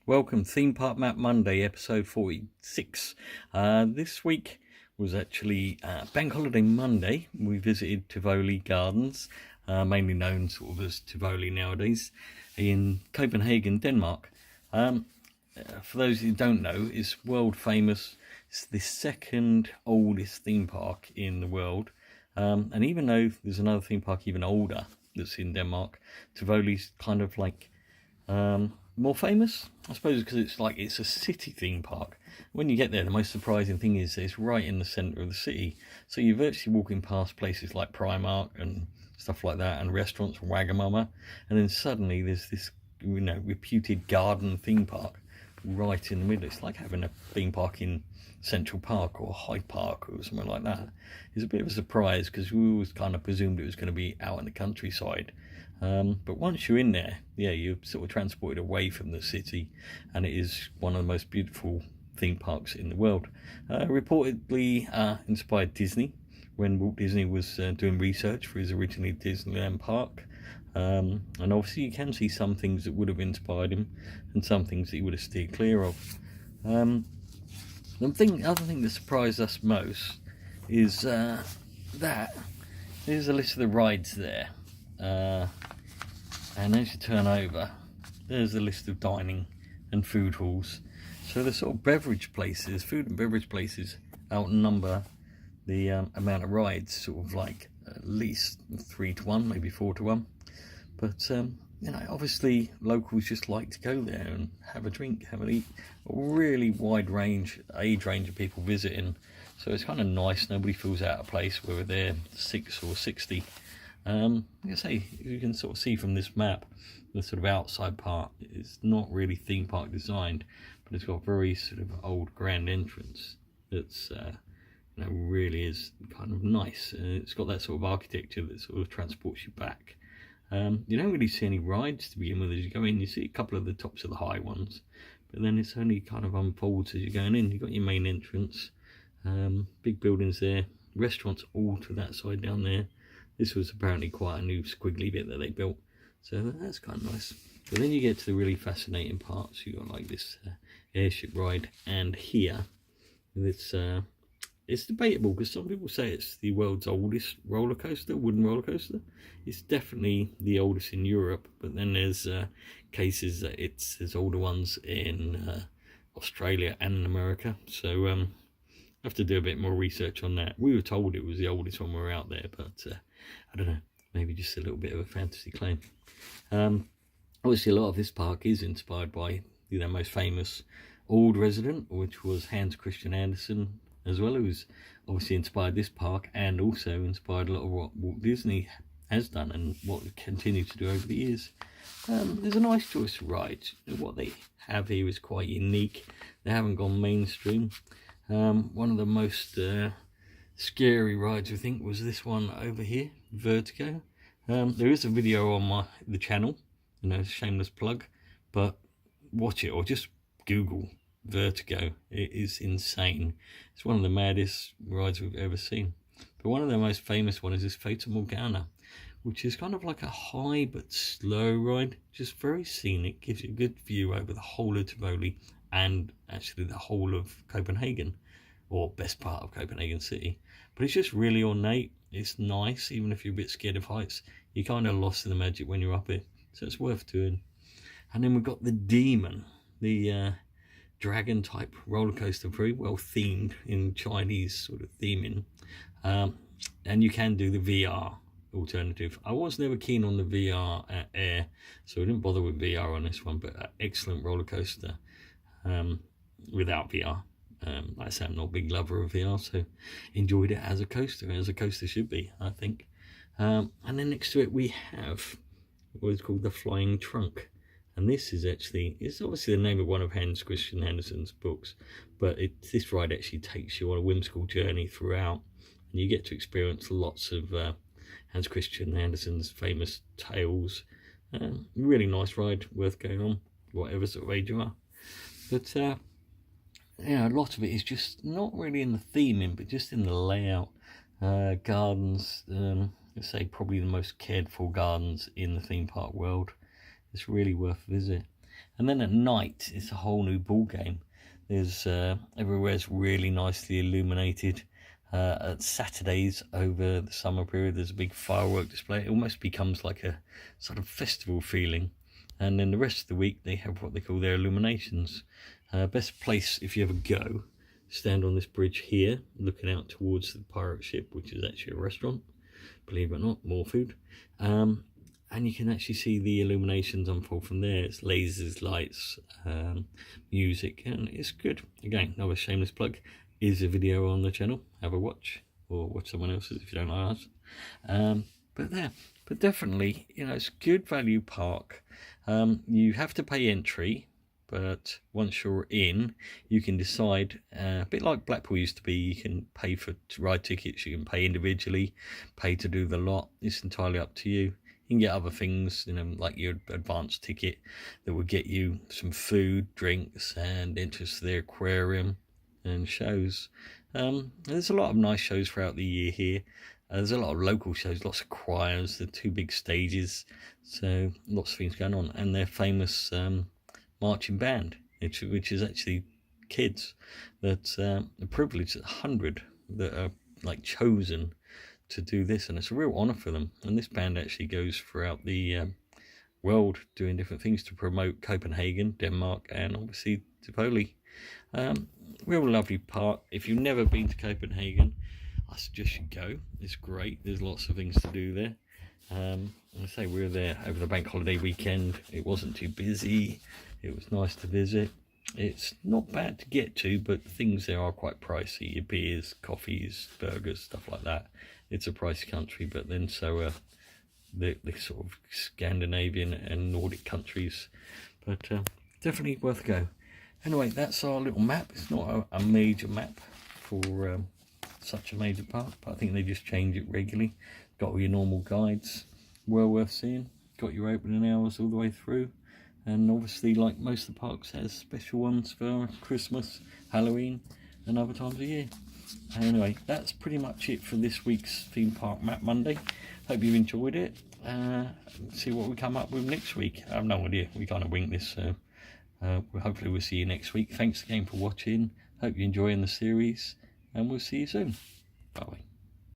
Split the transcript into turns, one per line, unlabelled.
Welcome, Theme Park Map Monday, episode 46. This week was actually Bank Holiday Monday. We visited Tivoli Gardens, mainly known sort of as Tivoli nowadays, in Copenhagen, Denmark. For those who don't know, it's world famous. It's the second oldest theme park in the world. And even though there's another theme park even older that's in Denmark, Tivoli's kind of like more famous, I suppose, because it's a city theme park. When you get there, the most surprising thing is it's right in the centre of the city, so you're virtually walking past places like Primark and stuff like that, and restaurants, Wagamama, and then suddenly there's this reputed garden theme park right in the middle. It's like having a theme park in Central Park or Hyde Park or something like that. It's a bit of a surprise because we always kind of presumed it was going to be out in the countryside. But once you're in there, you're sort of transported away from the city, and it is one of the most beautiful theme parks in the world. Reportedly inspired Disney when Walt Disney was doing research for his originally Disneyland park. And obviously you can see some things that would have inspired him and some things that he would have steered clear of. The other thing that surprised us most is that there's a list of the rides there. And as you turn over, there's a list of dining and food halls. So the sort of beverage places, food and beverage places, outnumber the amount of rides, sort of like at least 3 to 1, maybe 4 to 1. But obviously locals just like to go there and have a drink, have a eat. A really wide age range of people visiting, so it's kind of nice. Nobody feels out of place whether they're 6 or 60. Like I say, you can sort of see from this map, the sort of outside part is not really theme park designed, but it's got a very sort of old grand entrance that's really is kind of nice. It's got that sort of architecture that sort of transports you back. You don't really see any rides to begin with as you go in. You see a couple of the tops of the high ones, but then it's only kind of unfolds as you're going in. You've got your main entrance, big buildings there, restaurants all to that side down there. This was apparently quite a new squiggly bit that they built, so that's kind of nice. But then you get to the really fascinating parts. You've got like this airship ride, and here it's debatable because some people say it's the world's oldest roller coaster, wooden roller coaster. It's definitely the oldest in Europe, but then there's cases that there's older ones in Australia and in America. So I have to do a bit more research on that. We were told it was the oldest when we were out there, but I don't know, maybe just a little bit of a fantasy claim. Obviously a lot of this park is inspired by the most famous old resident, which was Hans Christian Andersen as well, who's obviously inspired this park and also inspired a lot of what Walt Disney has done and what we continue to do over the years. There's a nice choice of rides. What they have here is quite unique. They haven't gone mainstream. One of the most scary rides, I think, was this one over here, Vertigo. There is a video on the channel, shameless plug, but watch it or just Google Vertigo. It is insane. It's one of the maddest rides we've ever seen. But one of the most famous ones is this Fata Morgana, which is kind of like a high but slow ride, just very scenic, gives you a good view over the whole of Tivoli and actually the whole of Copenhagen, or best part of Copenhagen city. But it's just really ornate. It's nice, even if you're a bit scared of heights. You're kind of lost in the magic when you're up here, so it's worth doing. And then we've got the Demon, the dragon type roller coaster, very well themed in Chinese sort of theming, and you can do the VR alternative. I was never keen on the VR at Air, so I didn't bother with VR on this one, but excellent roller coaster without VR. Like I say, I'm not a big lover of VR, so enjoyed it as a coaster should be, I think. And then next to it we have what is called the Flying Trunk. And this is it's obviously the name of one of Hans Christian Andersen's books, but this ride actually takes you on a whimsical journey throughout, and you get to experience lots of Hans Christian Andersen's famous tales. Really nice ride, worth going on, whatever sort of age you are. But a lot of it is just not really in the theming, but just in the layout. Gardens, I'd say probably the most cared for gardens in the theme park world. It's really worth a visit. And then at night, it's a whole new ball game. There's everywhere's really nicely illuminated. At Saturdays over the summer period, there's a big firework display. It almost becomes like a sort of festival feeling. And then the rest of the week, they have what they call their illuminations. Best place if you ever go, stand on this bridge here, looking out towards the pirate ship, which is actually a restaurant. Believe it or not, more food. And you can actually see the illuminations unfold from there. It's lasers, lights, music, and it's good. Again, another shameless plug. Is a video on the channel. Have a watch, or watch someone else's if you don't like us. But definitely, you know, it's a good value park. You have to pay entry, but once you're in, you can decide, a bit like Blackpool used to be, you can pay for ride tickets, you can pay individually, pay to do the lot. It's entirely up to you. You can get other things, you know, like your advance ticket that will get you some food, drinks, and entrance to the aquarium and shows. There's a lot of nice shows throughout the year here. There's a lot of local shows, lots of choirs, the 2 big stages, so lots of things going on. And their famous marching band, which is actually kids that the privilege 100 that are like chosen to do this, and it's a real honour for them. And this band actually goes throughout the world doing different things to promote Copenhagen, Denmark, and obviously Tivoli. Real lovely park. If you've never been to Copenhagen, I suggest you go. It's great. There's lots of things to do there. I say we were there over the bank holiday weekend. It wasn't too busy. It was nice to visit. It's not bad to get to, but things there are quite pricey. Your beers, coffees, burgers, stuff like that. It's a pricey country, but then so are the sort of Scandinavian and Nordic countries. But definitely worth a go. Anyway, that's our little map. It's not a major map for such a major park, but I think they just change it regularly. Got all your normal guides, well worth seeing. Got your opening hours all the way through. And obviously, like most of the parks, has special ones for Christmas, Halloween, and other times of year. Anyway, that's pretty much it for this week's Theme Park Map Monday. Hope you've enjoyed it. See what we come up with next week. I have no idea. We kind of winged this, so hopefully we'll see you next week. Thanks again for watching. Hope you're enjoying the series, and we'll see you soon. Bye.